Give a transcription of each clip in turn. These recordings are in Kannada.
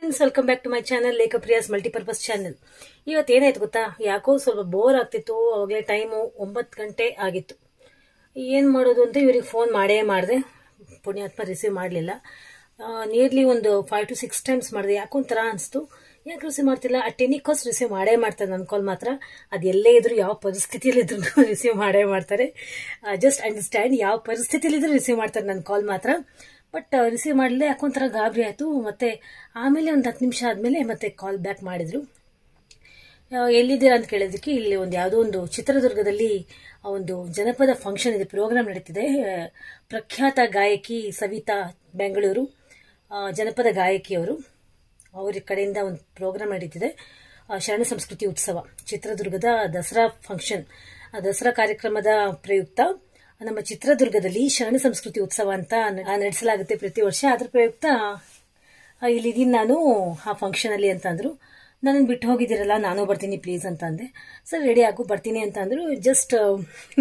Friends, welcome back to my channel ಲೇಖಪ್ರಿಯಾಸ್ ಮಲ್ಟಿಪರ್ಪಸ್ ಚಾನಲ್. ಇವತ್ತು ಏನಾಯ್ತು ಗೊತ್ತಾ, ಯಾಕೋ ಸ್ವಲ್ಪ ಬೋರ್ ಆಗ್ತಿತ್ತು. ಅವಾಗಲೇ ಟೈಮು 9 ಗಂಟೆ ಆಗಿತ್ತು. ಏನು ಮಾಡೋದು ಅಂತ ಇವ್ರಿಗೆ ಫೋನ್ ಮಾಡಿದೆ. ಪುಣ್ಯಾತ್ಮ ರಿಸೀವ್ ಮಾಡಲಿಲ್ಲ. ನಿಯರ್ಲಿ ಒಂದು 5 to 6 ಟೈಮ್ಸ್ ಮಾಡಿದೆ. ಯಾಕೊಂಥರ ಅನಿಸ್ತು, ಯಾಕೆ ರಿಸೀವ್ ಮಾಡ್ತಿಲ್ಲ. ಆ ಟೆನಿಕೋಸ್ ರಿಸೀವ್ ಮಾಡ್ತಾರೆ ನನ್ನ ಕಾಲ್ ಮಾತ್ರ. ಅದು ಎಲ್ಲೇ ಇದ್ರು, ಯಾವ ಪರಿಸ್ಥಿತಿಯಲ್ಲಿದ್ರು ರಿಸೀವ್ ಮಾಡ್ತಾರೆ. ಜಸ್ಟ್ ಅಂಡರ್ಸ್ಟ್ಯಾಂಡ್, ಯಾವ ಪರಿಸ್ಥಿತಿಯಲ್ಲಿದ್ರು ರಿಸೀವ್ ಮಾಡ್ತಾರೆ ನನ್ನ ಕಾಲ್ ಮಾತ್ರ. ಬಟ್ ರಿಸೀವ್ ಮಾಡಲಿಲ್ಲ, ಯಾಕೊಂಥರ ಗಾಬರಿ ಆಯಿತು. ಮತ್ತೆ ಆಮೇಲೆ ಒಂದು 10 ನಿಮಿಷ ಆದಮೇಲೆ ಮತ್ತೆ ಕಾಲ್ ಬ್ಯಾಕ್ ಮಾಡಿದ್ರು. ಎಲ್ಲಿದ್ದೀರಾ ಅಂತ ಕೇಳೋದಕ್ಕೆ, ಇಲ್ಲಿ ಯಾವುದೋ ಒಂದು ಚಿತ್ರದುರ್ಗದಲ್ಲಿ ಒಂದು ಜನಪದ ಫಂಕ್ಷನ್ ಇದೆ, ಪ್ರೋಗ್ರಾಮ್ ನಡೀತಿದೆ. ಪ್ರಖ್ಯಾತ ಗಾಯಕಿ ಸವಿತಾ, ಬೆಂಗಳೂರು ಜನಪದ ಗಾಯಕಿಯವರು, ಅವ್ರ ಕಡೆಯಿಂದ ಒಂದು ಪ್ರೋಗ್ರಾಮ್ ನಡೀತಿದೆ. ಶರಣ ಸಂಸ್ಕೃತಿ ಉತ್ಸವ, ಚಿತ್ರದುರ್ಗದ ದಸರಾ ಫಂಕ್ಷನ್, ದಸರಾ ಕಾರ್ಯಕ್ರಮದ ಪ್ರಯುಕ್ತ ನಮ್ಮ ಚಿತ್ರದುರ್ಗದಲ್ಲಿ ಶರಣ ಸಂಸ್ಕೃತಿ ಉತ್ಸವ ಅಂತ ನಡೆಸಲಾಗುತ್ತೆ ಪ್ರತಿ ವರ್ಷ. ಅದ್ರ ಪ್ರಯುಕ್ತ ಇಲ್ಲಿದ್ದೀನಿ ನಾನು ಆ ಫಂಕ್ಷನ್ ಅಲ್ಲಿ ಅಂತ ಅಂದ್ರು. ನಾನು ಬಿಟ್ಟು ಹೋಗಿದ್ದೀರಲ್ಲ, ನಾನು ಬರ್ತೀನಿ ಪ್ಲೀಸ್ ಅಂತ ಅಂದೆ. ಸರ್ ರೆಡಿ ಆಗು, ಬರ್ತೀನಿ ಅಂತ ಅಂದ್ರು. ಜಸ್ಟ್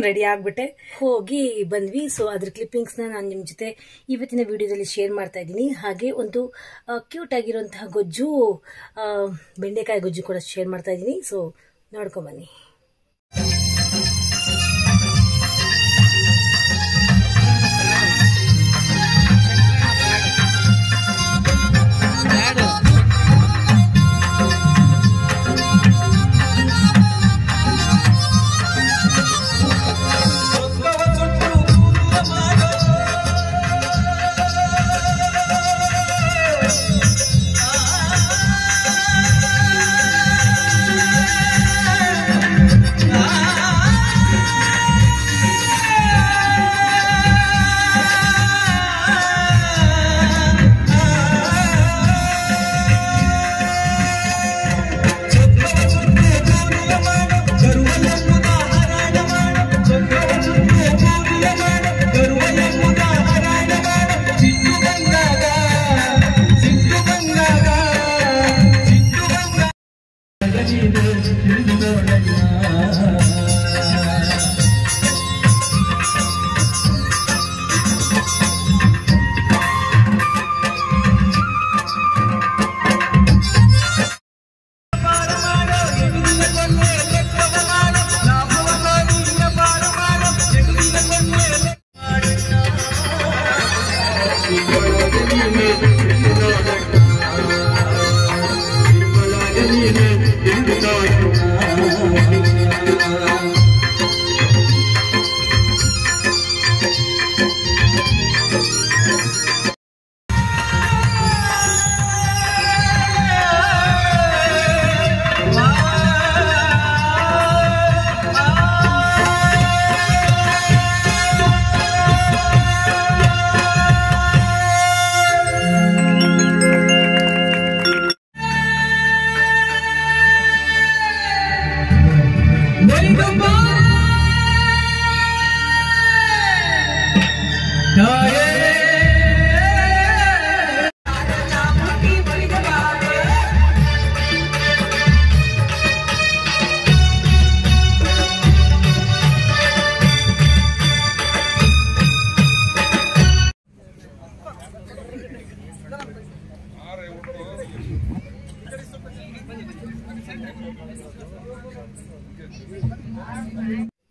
ರೆಡಿ ಆಗ್ಬಿಟ್ಟೆ, ಹೋಗಿ ಬಂದ್ವಿ. ಸೊ ಅದ್ರ ಕ್ಲಿಪ್ಪಿಂಗ್ಸ್ನ ನಾನು ನಿಮ್ಮ ಜೊತೆ ಇವತ್ತಿನ ವಿಡಿಯೋದಲ್ಲಿ ಶೇರ್ ಮಾಡ್ತಾ ಇದ್ದೀನಿ. ಹಾಗೆ ಒಂದು ಕ್ಯೂಟ್ ಆಗಿರುವಂತಹ ಗೊಜ್ಜು, ಬೆಂಡೆಕಾಯಿ ಗೊಜ್ಜು ಕೂಡ ಶೇರ್ ಮಾಡ್ತಾ ಇದ್ದೀನಿ. ಸೊ ನೋಡ್ಕೊಂಬನ್ನಿ.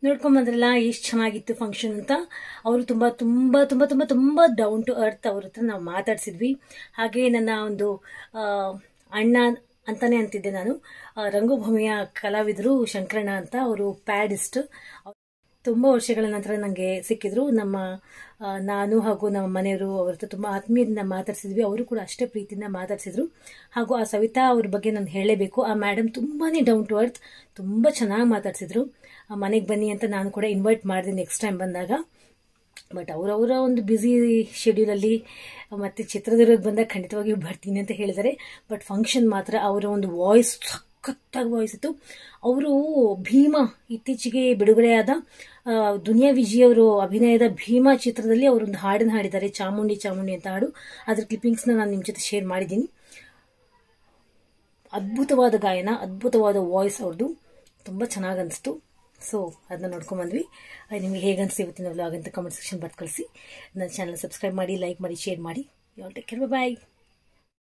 ನೋಡ್ಕೊಂಬಂದ್ರಲ್ಲ ಎಷ್ಟು ಚೆನ್ನಾಗಿತ್ತು ಫಂಕ್ಷನ್ ಅಂತ. ಅವರು ತುಂಬಾ ತುಂಬಾ ತುಂಬಾ ತುಂಬಾ ತುಂಬಾ ಡೌನ್ ಟು ಅರ್ತ್. ಅವ್ರ ಹತ್ರ ನಾವು ಮಾತಾಡ್ಸಿದ್ವಿ. ಹಾಗೆ ನನ್ನ ಒಂದು ಅಣ್ಣ ಅಂತಾನೆ ಅಂತಿದ್ದೆ ನಾನು, ರಂಗಭೂಮಿಯ ಕಲಾವಿದರು ಶಂಕರಣ್ಣ ಅಂತ. ಅವರು ಪ್ಯಾಡಿಸ್ಟ್. ತುಂಬಾ ವರ್ಷಗಳ ನಂತರ ನನಗೆ ಸಿಕ್ಕಿದ್ರು. ನಾನು ಹಾಗೂ ನಮ್ಮ ಮನೆಯವರು ಅವ್ರ ಹತ್ರ ತುಂಬಾ ಆತ್ಮೀಯದಿಂದ ಮಾತಾಡ್ಸಿದ್ವಿ. ಅವರು ಕೂಡ ಅಷ್ಟೇ ಪ್ರೀತಿಯಿಂದ ಮಾತಾಡ್ಸಿದ್ರು. ಹಾಗೂ ಆ ಸವಿತಾ ಅವ್ರ ಬಗ್ಗೆ ನಾನು ಹೇಳಲೇಬೇಕು. ಆ ಮೇಡಮ್ ತುಂಬಾನೇ ಡೌನ್ ಟು ಅರ್ತ್, ತುಂಬಾ ಚೆನ್ನಾಗಿ ಮಾತಾಡ್ಸಿದ್ರು. ಮನೆಗೆ ಬನ್ನಿ ಅಂತ ನಾನು ಕೂಡ ಇನ್ವೈಟ್ ಮಾಡಿದೆ ನೆಕ್ಸ್ಟ್ ಟೈಮ್ ಬಂದಾಗ. ಬಟ್ ಅವರವರ ಒಂದು ಬ್ಯುಸಿ ಶೆಡ್ಯೂಲಲ್ಲಿ ಮತ್ತೆ ಚಿತ್ರದುರ್ಗಕ್ಕೆ ಬಂದಾಗ ಖಂಡಿತವಾಗಿಯೂ ಬರ್ತೀನಿ ಅಂತ ಹೇಳಿದ್ದಾರೆ. ಬಟ್ ಫಂಕ್ಷನ್ ಮಾತ್ರ ಅವರ ಒಂದು ವಾಯ್ಸ್ ಸಖತ್ತಾಗಿ ವಾಯ್ಸ್ ಇತ್ತು. ಅವರು ಭೀಮಾ, ಇತ್ತೀಚೆಗೆ ಬಿಡುಗಡೆಯಾದ ದುನಿಯಾ ವಿಜಯ್ ಅವರು ಅಭಿನಯದ ಭೀಮಾ ಚಿತ್ರದಲ್ಲಿ ಅವರೊಂದು ಹಾಡನ್ನು ಹಾಡಿದ್ದಾರೆ, ಚಾಮುಂಡಿ ಚಾಮುಂಡಿ ಅಂತ ಹಾಡು. ಅದ್ರ ಕ್ಲಿಪ್ಪಿಂಗ್ಸ್ನ ನಾನು ನಿಮ್ಮ ಜೊತೆ ಶೇರ್ ಮಾಡಿದ್ದೀನಿ. ಅದ್ಭುತವಾದ ಗಾಯನ, ಅದ್ಭುತವಾದ ವಾಯ್ಸ್ ಅವ್ರದ್ದು, ತುಂಬಾ ಚೆನ್ನಾಗಿ ಅನಿಸ್ತು. ಸೊ ಅದನ್ನ ನೋಡ್ಕೊಂಡ್ ಬಂದ್ವಿ. ನಿಮಗೆ ಹೇಗೆ ಅನಿಸ್ತು ಇವತ್ತಿನ ವ್ಲಾಗ್ ಅಂತ ಕಮೆಂಟ್ ಸೆಕ್ಷನ್ ಬರ್ದು ಕಳಿಸಿ. ನನ್ನ ಚಾನಲ್ ಸಬ್ಸ್ಕ್ರೈಬ್ ಮಾಡಿ, ಲೈಕ್ ಮಾಡಿ, ಶೇರ್ ಮಾಡಿ. You all take care, by.